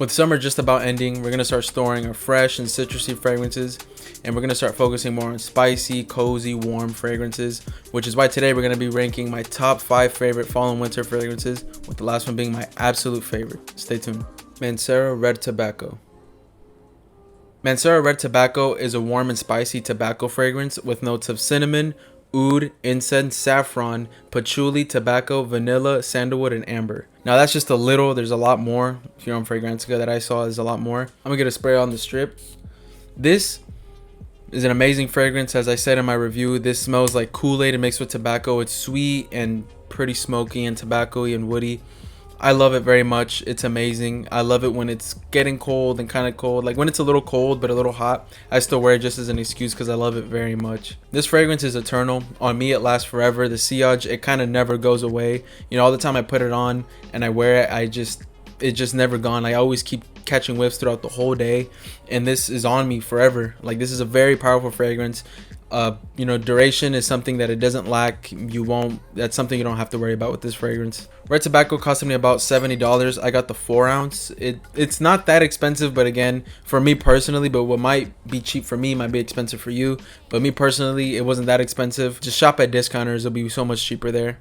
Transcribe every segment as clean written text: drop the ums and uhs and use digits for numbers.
With summer just about ending, we're going to start storing our fresh and citrusy fragrances, and we're going to start focusing more on spicy, cozy, warm fragrances, which is why today we're going to be ranking my top 5 favorite fall and winter fragrances, with the last one being my absolute favorite. Stay tuned. Manero Red Tobacco. Manero Red Tobacco is a warm and spicy tobacco fragrance with notes of cinnamon, oud, incense, saffron, patchouli, tobacco, vanilla, sandalwood, and amber. Now that's just a little, there's a lot more. If you're on Fragrantica that I saw, there's a lot more. I'm gonna get a spray on the strip. This is an amazing fragrance. As I said in my review, this smells like Kool-Aid mixed with tobacco. It's sweet and pretty smoky and tobacco-y and woody. I love it very much. It's amazing. I love it when it's getting cold and kind of cold. Like when it's a little cold but a little hot, I still wear it just as an excuse because I love it very much. This fragrance is eternal. On me, it lasts forever. The sillage, it kind of never goes away. You know, all the time I put it on and I wear it, it's just never gone. I always keep catching whiffs throughout the whole day, and this is on me forever. Like, this is a very powerful fragrance. You know, duration is something that it doesn't lack. That's something you don't have to worry about with this fragrance. Red Tobacco costed me about $70. I got the 4 ounce. It's not that expensive, but again, for me personally, but what might be cheap for me might be expensive for you. But me personally, it wasn't that expensive. Just shop at discounters. It'll be so much cheaper there.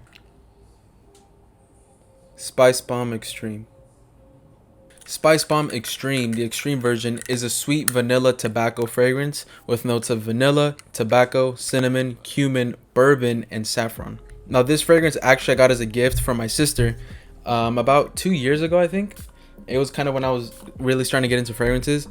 Spice Bomb Extreme. Spice Bomb Extreme, the extreme version, is a sweet vanilla tobacco fragrance with notes of vanilla, tobacco, cinnamon, cumin, bourbon, and saffron. Now this fragrance actually I got as a gift from my sister about 2 years ago, I think. It was kind of when I was really starting to get into fragrances,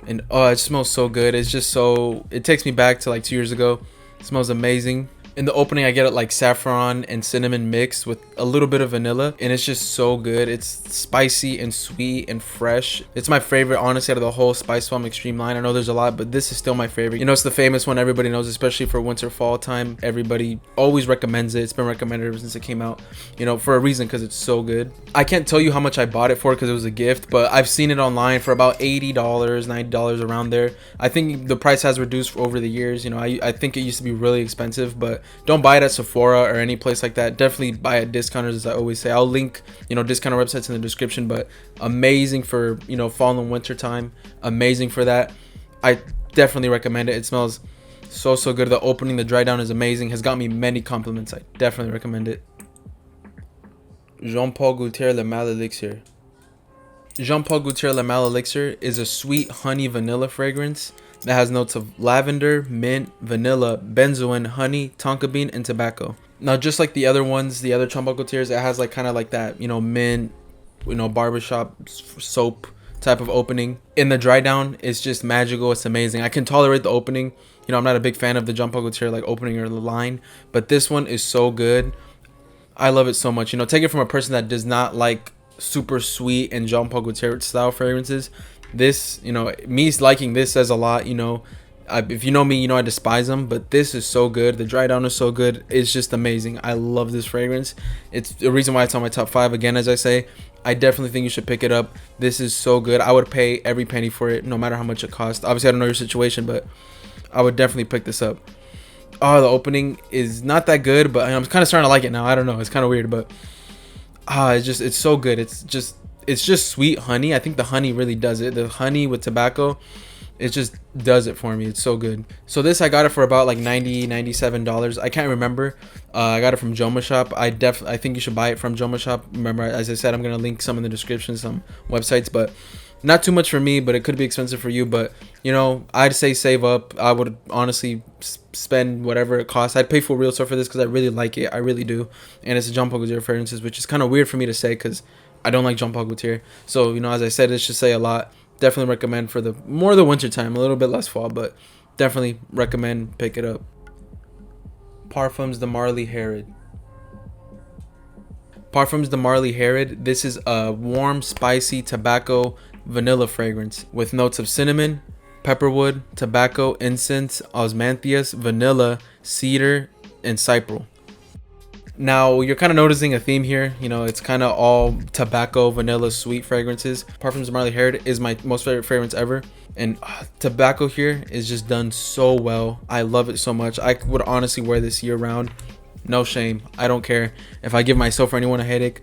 and oh, it smells so good. It's just so, it takes me back to like 2 years ago. It smells amazing. In the opening, I get it like saffron and cinnamon mixed with a little bit of vanilla, and it's just so good. It's spicy and sweet and fresh. It's my favorite, honestly, out of the whole Spice Bomb Extreme line. I know there's a lot, but this is still my favorite. You know, it's the famous one everybody knows, especially for winter fall time. Everybody always recommends it. It's been recommended ever since it came out, you know, for a reason, because it's so good. I can't tell you how much I bought it for because it was a gift, but I've seen it online for about $80, $90 around there. I think the price has reduced over the years. You know, I think it used to be really expensive, but don't buy it at Sephora or any place like that. Definitely buy at discounters, as I always say. I'll link, you know, discounter websites in the description, but amazing for, you know, fall and winter time. Amazing for that. I definitely recommend it. It smells so good. The opening, the dry down is amazing. Has got me many compliments. I definitely recommend it. Jean Paul Gaultier Le Mal Elixir. Jean Paul Gaultier Le Mal Elixir is a sweet honey vanilla fragrance that has notes of lavender, mint, vanilla, benzoin, honey, tonka bean, and tobacco. Now, just like the other ones, the other Jean Paul Gaultiers, it has like kind of like that, you know, mint, you know, barbershop soap type of opening. In the dry down, it's just magical. It's amazing. I can tolerate the opening. You know, I'm not a big fan of the Jean Paul Gaultier like opening or the line, but this one is so good. I love it so much. You know, take it from a person that does not like super sweet and Jean Paul Gaultier style fragrances. This, you know, me liking this says a lot. You know, if you know me, you know I despise them, but this is so good. The dry down is so good. It's just amazing. I love this fragrance. It's the reason why it's on my top 5. Again, as I say, I definitely think you should pick it up. This is so good. I would pay every penny for it, no matter how much it costs. Obviously, I don't know your situation, but I would definitely pick this up. Oh, the opening is not that good, but I'm kind of starting to like it now. I don't know. It's kind of weird, but it's so good. It's just sweet honey. I think the honey really does it. The honey with tobacco, it just does it for me. It's so good. So this, I got it for about like $97. I can't remember. I got it from Joma Shop. I think you should buy it from Joma Shop. Remember, as I said, I'm gonna link some in the description, some websites, but not too much for me, but it could be expensive for you. But you know, I'd say save up. I would honestly spend whatever it costs. I'd pay full real store for this because I really like it. I really do. And it's a Jean Paul Gaultier fragrances, which is kind of weird for me to say because I don't like Jean Paul Gaultier. So, you know, as I said, it should say a lot. Definitely recommend for the winter time, a little bit less fall, but definitely recommend pick it up. Parfums de Marley Herod. Parfums de Marley Herod. This is a warm, spicy tobacco vanilla fragrance with notes of cinnamon, pepperwood, tobacco, incense, osmanthus, vanilla, cedar, and cypress. Now, you're kind of noticing a theme here. You know, it's kind of all tobacco, vanilla, sweet fragrances. Parfums de Marley Herod is my most favorite fragrance ever. And tobacco here is just done so well. I love it so much. I would honestly wear this year round. No shame. I don't care if I give myself or anyone a headache.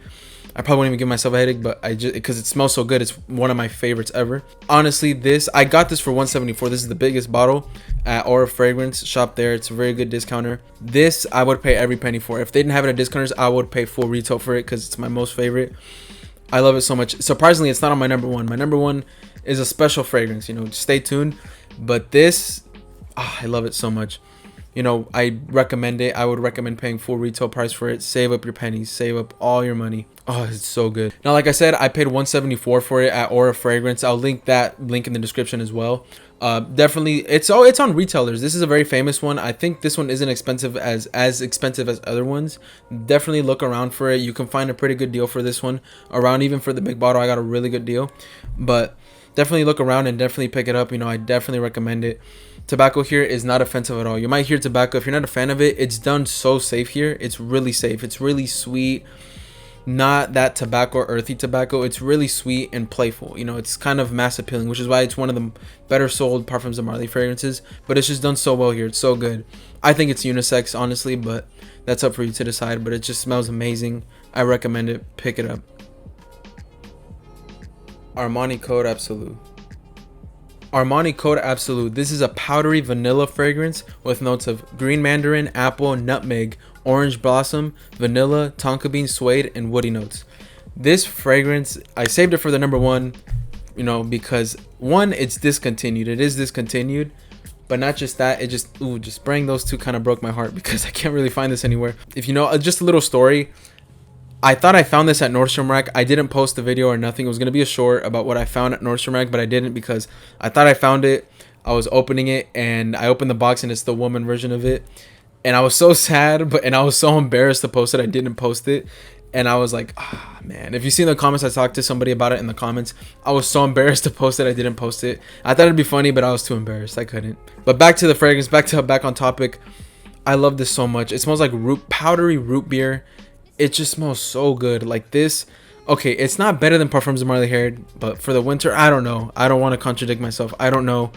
I probably won't even give myself a headache, but I just, because it smells so good, it's one of my favorites ever. Honestly, I got this for 174. This is the biggest bottle at Aura Fragrance shop there. It's a very good discounter. This I would pay every penny for. If they didn't have it at discounters, I would pay full retail for it because it's my most favorite. I love it so much. Surprisingly, it's not on my number one. My number one is a special fragrance, you know, stay tuned. But this, I love it so much. You know, I recommend it. I would recommend paying full retail price for it. Save up your pennies, save up all your money. Oh, it's so good. Now, like I said, I paid 174 for it at Aura Fragrance. I'll link that link in the description as well. Definitely, it's on retailers. This is a very famous one. I think this one isn't expensive as expensive as other ones. Definitely look around for it. You can find a pretty good deal for this one. Around even for the big bottle, I got a really good deal. But definitely look around and definitely pick it up. You know, I definitely recommend it. Tobacco here is not offensive at all. You might hear tobacco. If you're not a fan of it, it's done so safe here. It's really safe. It's really sweet. Not that tobacco or earthy tobacco. It's really sweet and playful. You know, it's kind of mass appealing, which is why it's one of the better sold Parfums of Marley fragrances. But it's just done so well here. It's so good. I think it's unisex, honestly, but that's up for you to decide. But it just smells amazing. I recommend it. Pick it up. Armani Code Absolute. Armani Code Absolute. This is a powdery vanilla fragrance with notes of green mandarin, apple, nutmeg, orange blossom, vanilla, tonka bean, suede, and woody notes. This fragrance, I saved it for the number one, you know, because one, it's discontinued. It is discontinued, but not just that. It just spraying those two kind of broke my heart because I can't really find this anywhere. If you know, just a little story. I thought I found this at Nordstrom Rack. I didn't post the video or nothing. It was going to be a short about what I found at Nordstrom Rack, but I didn't because I thought I found it. I was opening it and I opened the box and it's the woman version of it. And I was so sad, and I was so embarrassed to post it. I didn't post it. And I was like, man. If you see in the comments, I talked to somebody about it in the comments. I was so embarrassed to post it. I didn't post it. I thought it'd be funny, but I was too embarrassed. I couldn't. But back to the fragrance, back on topic. I love this so much. It smells like powdery root beer. It just smells so good. Like this. Okay, it's not better than Parfums of Marley Hair, but for the winter, I don't know. I don't want to contradict myself. I don't know.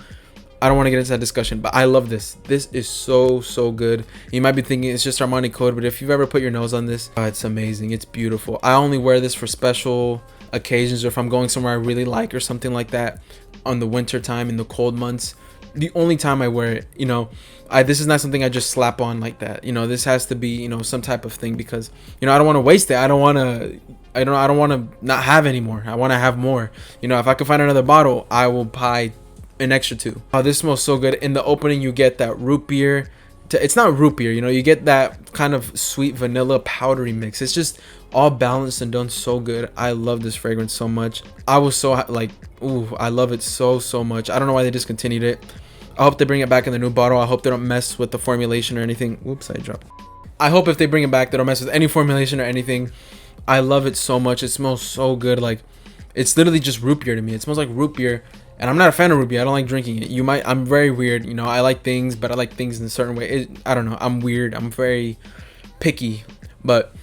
I don't want to get into that discussion, but I love this. This is so good. You might be thinking it's just Armani Code, but if you've ever put your nose on this, it's amazing. It's beautiful. I only wear this for special occasions or if I'm going somewhere I really like or something like that on the winter time in the cold months. The only time I wear it, you know, this is not something I just slap on like that. You know, this has to be, you know, some type of thing because, you know, I don't want to waste it. I don't want to not have any more. I want to have more. You know, if I can find another bottle, I will buy an extra two. Oh, this smells so good. In the opening, you get that root beer. It's not root beer, you know, you get that kind of sweet vanilla powdery mix. It's just all balanced and done so good. I love this fragrance so much. I was so like, I love it so much. I don't know why they discontinued it. I hope they bring it back in the new bottle. I hope they don't mess with the formulation or anything. Whoops, I dropped. I hope if they bring it back, they don't mess with any formulation or anything. I love it so much. It smells so good. Like, it's literally just root beer to me. It smells like root beer. And I'm not a fan of root beer. I don't like drinking it. I'm very weird. You know, I like things, but I like things in a certain way. I don't know. I'm weird. I'm very picky. But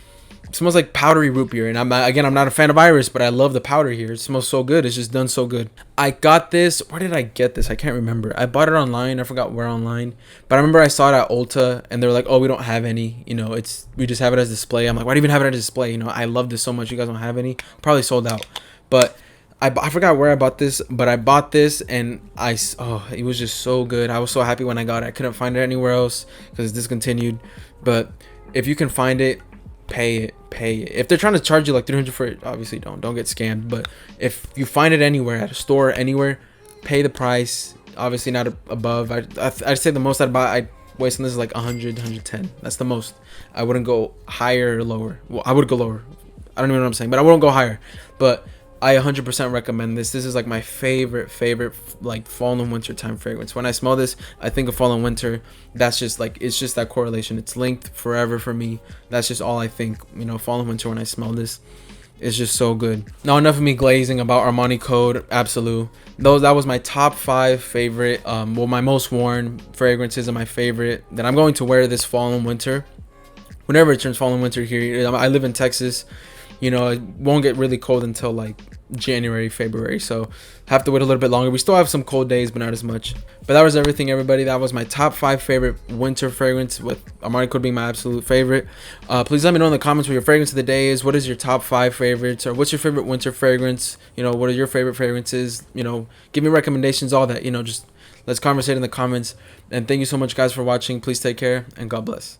it smells like powdery root beer. And I'm not a fan of Iris, but I love the powder here. It smells so good. It's just done so good. I got this. Where did I get this? I can't remember. I bought it online. I forgot where online. But I remember I saw it at Ulta. And they were like, oh, we don't have any. You know, we just have it as display. I'm like, why do you even have it as display? You know, I love this so much. You guys don't have any? Probably sold out. But I forgot where I bought this, but I bought this and it was just so good. I was so happy when I got it. I couldn't find it anywhere else because it's discontinued. But if you can find it, pay it. If they're trying to charge you like $300 for it, obviously don't get scammed. But if you find it anywhere, at a store, anywhere, pay the price. Obviously not above. I'd say the most I'd waste on this is like 100, 110. That's the most. I wouldn't go higher or lower. Well, I would go lower. I don't even know what I'm saying, but I wouldn't go higher. But I 100% recommend this. This is like my favorite like fall and winter time fragrance. When I smell this, I think of fall and winter. That's just like, it's just that correlation. It's linked forever for me. That's just all I think, you know, fall and winter when I smell this. It's just so good. Now enough of me glazing about Armani Code Absolute. That was my top 5 favorite, my most worn fragrances and my favorite that I'm going to wear this fall and winter. Whenever it turns fall and winter here, I live in Texas. You know, it won't get really cold until like January, February. So have to wait a little bit longer. We still have some cold days, but not as much. But that was everything, everybody. That was my top 5 favorite winter fragrance, with Armani Code being my absolute favorite. Please let me know in the comments what your fragrance of the day is. What is your top 5 favorites, or what's your favorite winter fragrance? You know, what are your favorite fragrances? You know, give me recommendations, all that. You know, just let's conversate in the comments. And thank you so much, guys, for watching. Please take care, and God bless.